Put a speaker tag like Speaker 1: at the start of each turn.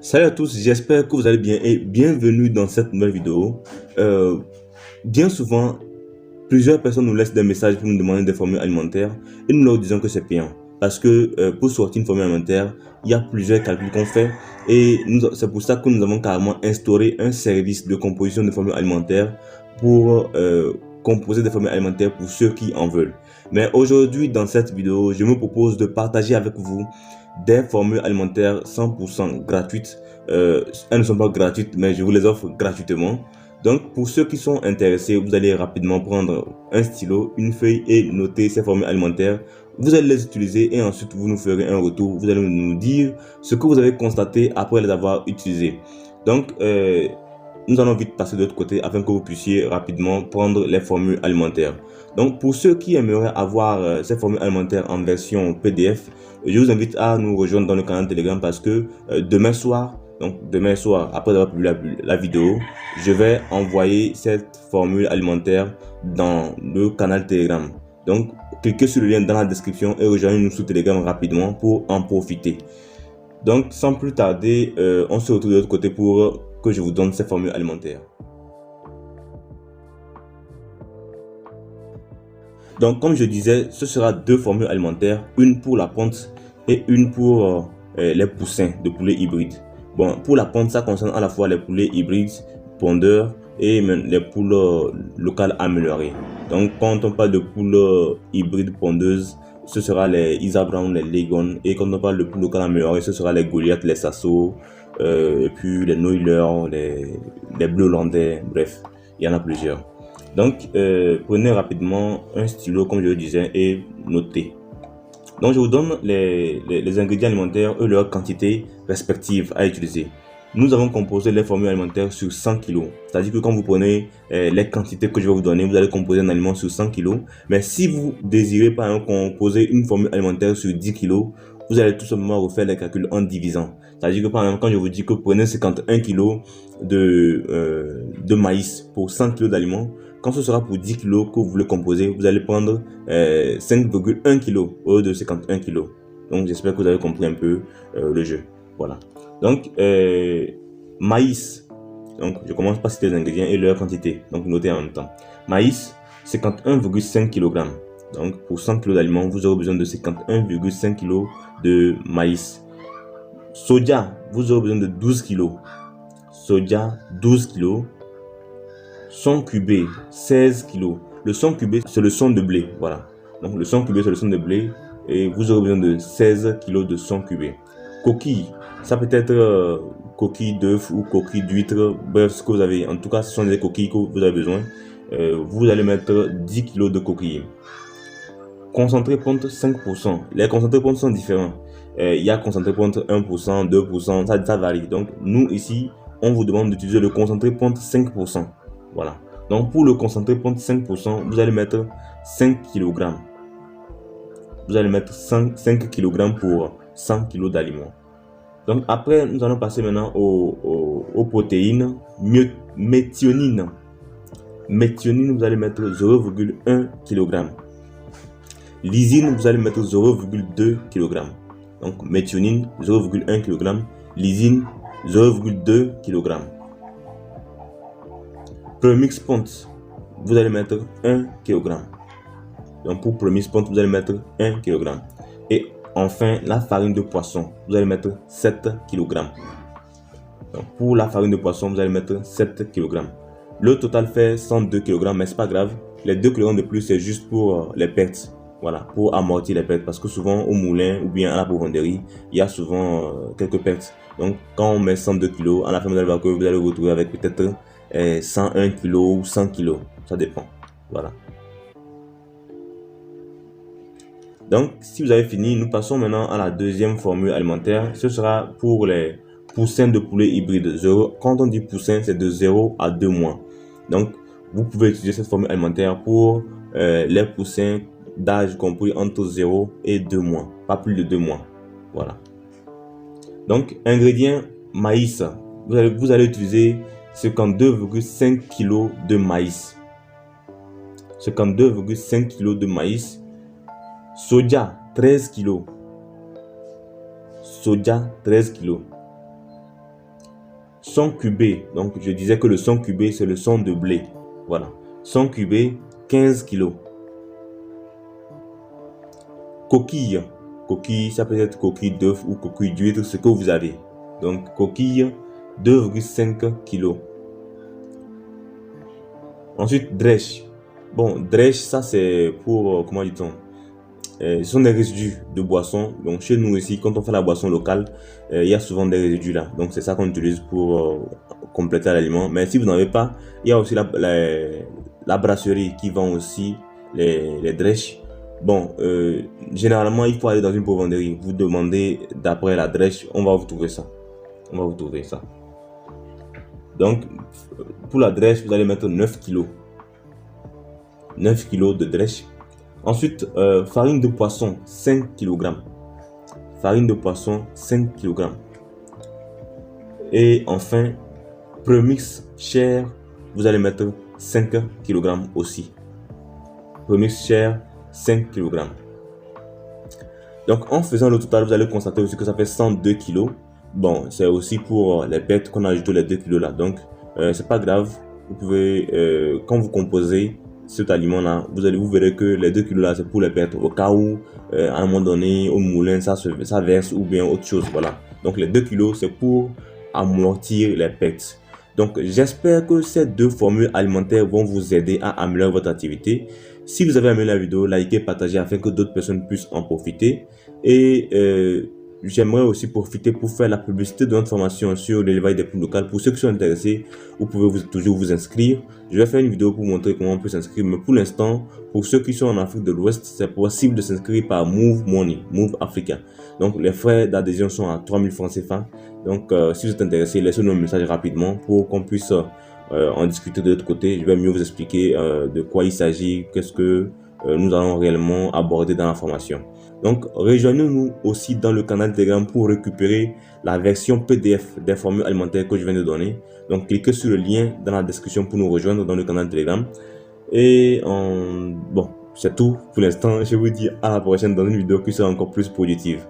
Speaker 1: Salut à tous, j'espère que vous allez bien et bienvenue dans cette nouvelle vidéo. Bien souvent, plusieurs personnes nous laissent des messages pour nous demander des formules alimentaires et nous leur disons que c'est payant. Parce que pour sortir une formule alimentaire, il y a plusieurs calculs qu'on fait et c'est pour ça que nous avons carrément instauré un service de composition de formules alimentaires pour composer des formules alimentaires pour ceux qui en veulent. Mais aujourd'hui, dans cette vidéo, je me propose de partager avec vous des formules alimentaires 100% gratuites. Elles ne sont pas gratuites, mais je vous les offre gratuitement. Donc, pour ceux qui sont intéressés, vous allez rapidement prendre un stylo, une feuille et noter ces formules alimentaires. Vous allez les utiliser et ensuite vous nous ferez un retour. Vous allez nous dire ce que vous avez constaté après les avoir utilisés. Donc, nous allons vite passer de l'autre côté afin que vous puissiez rapidement prendre les formules alimentaires. Donc, pour ceux qui aimeraient avoir ces formules alimentaires en version PDF, je vous invite à nous rejoindre dans le canal Telegram parce que demain soir, après avoir publié la vidéo, je vais envoyer cette formule alimentaire dans le canal Telegram. Donc, cliquez sur le lien dans la description et rejoignez-nous sur Telegram rapidement pour en profiter. Donc, sans plus tarder, on se retrouve de l'autre côté pour que je vous donne ces formules alimentaires. Donc, comme je disais, ce sera deux formules alimentaires, une pour la ponte et une pour les poussins de poulet hybrides. Bon, pour la ponte, ça concerne à la fois les poulets hybrides, pondeurs et même les poules locales améliorées. Donc, quand on parle de poules hybrides pondeuses, ce sera les Isa Brown, les Legon. Et quand on parle de poules locales améliorées, ce sera les Goliath, les Sasso, et puis les Noiler, les Bleu Hollandais, bref, il y en a plusieurs. Donc, prenez rapidement un stylo, comme je le disais, et notez. Donc, je vous donne les ingrédients alimentaires et leurs quantités respectives à utiliser. Nous avons composé les formules alimentaires sur 100 kg. C'est-à-dire que quand vous prenez les quantités que je vais vous donner, vous allez composer un aliment sur 100 kg. Mais si vous désirez par exemple composer une formule alimentaire sur 10 kg, vous allez tout simplement refaire les calculs en divisant. C'est-à-dire que par exemple, quand je vous dis que prenez 51 kg de maïs pour 100 kg d'aliments, quand ce sera pour 10 kg que vous voulez composer, vous allez prendre 5,1 kg au lieu de 51 kg. Donc j'espère que vous avez compris un peu le jeu. Voilà. Donc maïs. Donc je commence par citer les ingrédients et leur quantité. Donc notez en même temps. Maïs, 51,5 kg. Donc pour 100 kg d'aliments, vous aurez besoin de 51,5 kg de maïs. Soja, vous aurez besoin de 12 kg. Soja, 12 kg. Son cubé, 16 kg. Le son cubé, c'est le son de blé. Voilà. Donc le son cubé, c'est le son de blé. Et vous aurez besoin de 16 kg de son cubé. Coquille, ça peut être coquille d'œuf ou coquille d'huître. Bref, ce que vous avez. En tout cas, ce sont des coquilles que vous avez besoin. Vous allez mettre 10 kg de coquilles. Concentré ponte 5%. Les concentrés ponte sont différents. Il y a concentré ponte 1%, 2%, ça varie. Donc nous ici, on vous demande d'utiliser le concentré ponte 5%. Voilà. Donc pour le concentré ponte 5%, vous allez mettre 5 kg. Vous allez mettre 5 kg pour 100 kg d'aliments. Donc après, nous allons passer maintenant aux protéines. Méthionine. Méthionine, vous allez mettre 0,1 kg. Lysine, vous allez mettre 0,2 kg. Donc méthionine, 0,1 kg. Lysine, 0,2 kg. Premix ponte, vous allez mettre 1 kg. Donc pour premix ponte, vous allez mettre 1 kg. Et enfin, la farine de poisson, vous allez mettre 7 kg. Donc pour la farine de poisson, vous allez mettre 7 kg. Le total fait 102 kg, mais c'est pas grave. Les 2 kg de plus, c'est juste pour les pertes. Voilà, pour amortir les pertes. Parce que souvent, au moulin ou bien à la provendierie, il y a souvent quelques pertes. Donc quand on met 102 kg, à la fin, vous allez voir que vous allez vous retrouver avec peut-être 101 kg ou 100 kg. Ça dépend. Voilà. Donc, si vous avez fini, nous passons maintenant à la deuxième formule alimentaire. Ce sera pour les poussins de poulet hybrides. Quand on dit poussin, c'est de 0 à 2 mois. Donc, vous pouvez utiliser cette formule alimentaire pour les poussins d'âge compris entre 0 et 2 mois. Pas plus de 2 mois. Voilà. Donc, ingrédients maïs. Vous allez utiliser 52,5 kg de maïs. 52,5 kg de maïs. Soja 13 kg. Soja 13 kg. Son cubé, donc je disais que le son cubé c'est le son de blé. Voilà. Son cubé 15 kg. Coquille. Coquille, ça peut être coquille d'œuf ou coquille d'huître, ce que vous avez. Donc coquille 2,5 kg. Ensuite, drèche. Bon, drèche, ça c'est pour, comment dit-on, ce sont des résidus de boissons. Donc chez nous ici, quand on fait la boisson locale, il y a souvent des résidus là. Donc c'est ça qu'on utilise pour compléter l'aliment. Mais si vous n'en avez pas, il y a aussi la brasserie qui vend aussi les drèches. Bon, généralement, il faut aller dans une poivronnerie. Vous demandez d'après la drèche, on va vous trouver ça. On va vous trouver ça. Donc, pour la drèche, vous allez mettre 9 kg. 9 kg de drèche. Ensuite, farine de poisson, 5 kg. Farine de poisson, 5 kg. Et enfin, premix chair, vous allez mettre 5 kg aussi. Premix chair, 5 kg. Donc, en faisant le total, vous allez constater aussi que ça fait 102 kg. Bon, c'est aussi pour les pertes qu'on a ajouté les 2 kg là. Donc, c'est pas grave. Vous pouvez, quand vous composez cet aliment là, vous verrez que les 2 kg là, c'est pour les pertes. Au cas où, à un moment donné, au moulin, ça verse ou bien autre chose. Voilà. Donc, les 2 kg, c'est pour amortir les pertes. Donc, j'espère que ces deux formules alimentaires vont vous aider à améliorer votre activité. Si vous avez aimé la vidéo, likez, partagez afin que d'autres personnes puissent en profiter. Et j'aimerais aussi profiter pour faire la publicité de notre formation sur l'élevage des poules locales. Pour ceux qui sont intéressés, vous pouvez toujours vous inscrire. Je vais faire une vidéo pour vous montrer comment on peut s'inscrire. Mais pour l'instant, pour ceux qui sont en Afrique de l'Ouest, c'est possible de s'inscrire par Move Money, Move Africa. Donc les frais d'adhésion sont à 3000 francs CFA. Donc si vous êtes intéressé, laissez-nous un message rapidement pour qu'on puisse en discuter de l'autre côté. Je vais mieux vous expliquer de quoi il s'agit, qu'est-ce que nous allons réellement aborder dans la formation. Donc rejoignez-nous aussi dans le canal Telegram pour récupérer la version PDF des formules alimentaires que je viens de donner. Donc cliquez sur le lien dans la description pour nous rejoindre dans le canal Telegram. Et bon, c'est tout pour l'instant. Je vous dis à la prochaine dans une vidéo qui sera encore plus positive.